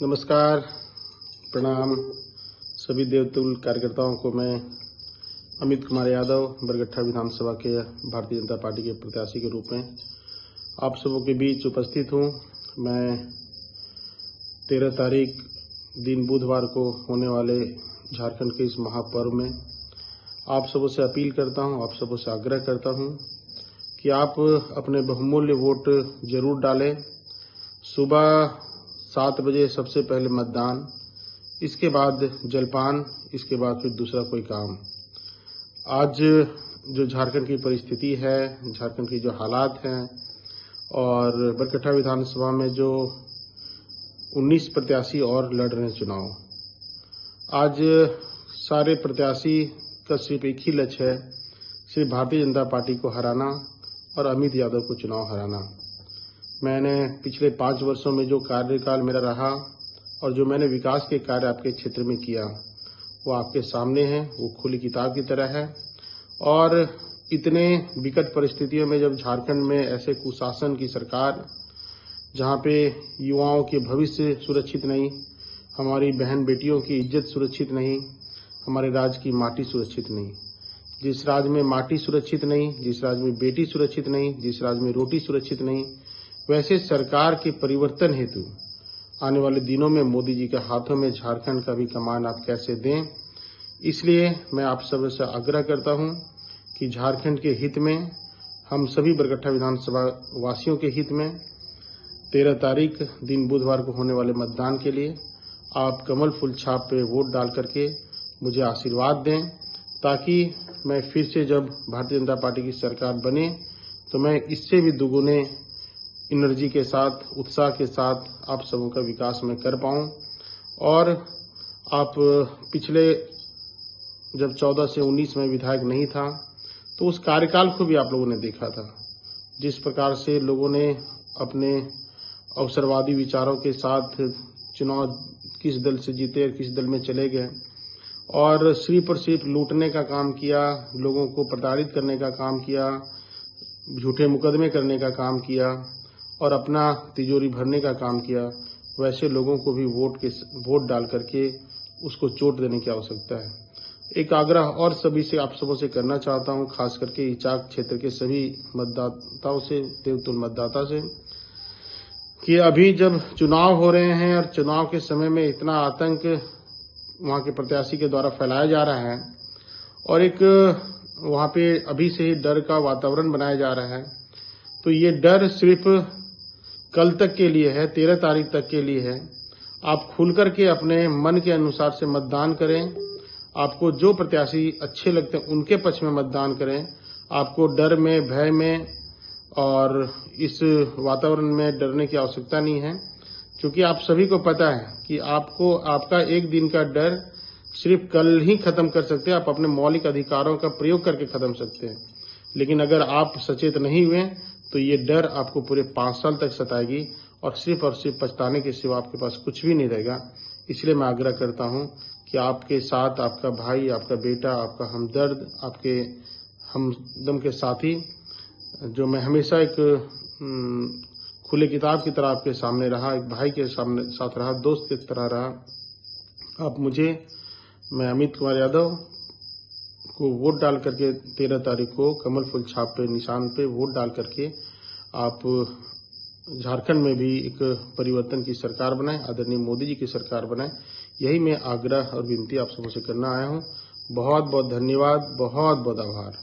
नमस्कार, प्रणाम सभी देवतुल्य कार्यकर्ताओं को। मैं अमित कुमार यादव बरगट्ठा विधानसभा के भारतीय जनता पार्टी के प्रत्याशी के रूप में आप सबों के बीच उपस्थित हूं। मैं 13 तारीख दिन बुधवार को होने वाले झारखंड के इस महापर्व में आप सबों से अपील करता हूं, आप सबों से आग्रह करता हूं कि आप अपने बहुमूल्य वोट जरूर डालें। सुबह 7 बजे सबसे पहले मतदान, इसके बाद जलपान, इसके बाद फिर दूसरा कोई काम। आज जो झारखंड की परिस्थिति है, झारखंड की जो हालात हैं और बरगट्ठा विधानसभा में जो 19 प्रत्याशी और लड़ रहे हैं चुनाव, आज सारे प्रत्याशी का सिर्फ एक ही लक्ष्य है, सिर्फ भारतीय जनता पार्टी को हराना और अमित यादव को चुनाव हराना। मैंने पिछले 5 वर्षों में जो कार्यकाल मेरा रहा और जो मैंने विकास के कार्य आपके क्षेत्र में किया वो आपके सामने है, वो खुली किताब की तरह है। और इतने विकट परिस्थितियों में जब झारखंड में ऐसे कुशासन की सरकार, जहां पे युवाओं के भविष्य सुरक्षित नहीं, हमारी बहन बेटियों की इज्जत सुरक्षित नहीं, हमारे राज्य की माटी सुरक्षित नहीं, जिस राज्य में माटी सुरक्षित नहीं, जिस राज्य में बेटी सुरक्षित नहीं, जिस राज्य में रोटी सुरक्षित नहीं, वैसे सरकार के परिवर्तन हेतु आने वाले दिनों में मोदी जी के हाथों में झारखंड का भी कमान आप कैसे दें। इसलिए मैं आप सब से आग्रह करता हूं कि झारखंड के हित में, हम सभी बरगट्ठा विधानसभा वासियों के हित में 13 तारीख दिन बुधवार को होने वाले मतदान के लिए आप कमल फूल छाप पे वोट डाल करके मुझे आशीर्वाद दें, ताकि मैं फिर से जब भारतीय जनता पार्टी की सरकार बने तो मैं इससे भी दुगुने एनर्जी के साथ, उत्साह के साथ आप सबों का विकास में कर पाऊं। और आप पिछले जब 14 से 19 में विधायक नहीं था तो उस कार्यकाल को भी आप लोगों ने देखा था, जिस प्रकार से लोगों ने अपने अवसरवादी विचारों के साथ चुनाव किस दल से जीते और किस दल में चले गए और सिर्फ और सिर्फ लूटने का काम किया, लोगों को प्रताड़ित करने का काम किया, झूठे मुकदमे करने का काम किया और अपना तिजोरी भरने का काम किया। वैसे लोगों को भी वोट डाल करके उसको चोट देने की आवश्यकता है। एक आग्रह और सभी से, आप सबों से करना चाहता हूं, खास करके इचाक क्षेत्र के सभी मतदाताओं से, देवतुल्य मतदाता से, कि अभी जब चुनाव हो रहे हैं और चुनाव के समय में इतना आतंक वहां के प्रत्याशी के द्वारा फैलाया जा रहा है और एक वहां पे अभी से ही डर का वातावरण बनाया जा रहा है, तो ये डर सिर्फ कल तक के लिए है, 13 तारीख तक के लिए है। आप खुल करके अपने मन के अनुसार से मतदान करें। आपको जो प्रत्याशी अच्छे लगते हैं उनके पक्ष में मतदान करें। आपको डर में, भय में और इस वातावरण में डरने की आवश्यकता नहीं है, क्योंकि आप सभी को पता है कि आपका एक दिन का डर सिर्फ कल ही खत्म कर सकते हैं। आप अपने मौलिक अधिकारों का प्रयोग करके खत्म सकते हैं, लेकिन अगर आप सचेत नहीं हुए तो ये डर आपको पूरे 5 साल तक सताएगी और सिर्फ पछताने के सिवा आपके पास कुछ भी नहीं रहेगा। इसलिए मैं आग्रह करता हूं कि आपके साथ आपका भाई, आपका बेटा, आपका हमदर्द, आपके हमदम के साथी, जो मैं हमेशा एक खुले किताब की तरह आपके सामने रहा, एक भाई के साथ रहा, दोस्त की तरह रहा, मैं अमित कुमार यादव को वोट डाल करके 13 तारीख को कमल फूल छाप पे, निशान पे वोट डाल करके आप झारखंड में भी एक परिवर्तन की सरकार बनाएं, आदरणीय मोदी जी की सरकार बनाएं। यही मैं आग्रह और विनती आप सबों से करना आया हूं। बहुत बहुत धन्यवाद, बहुत बहुत आभार।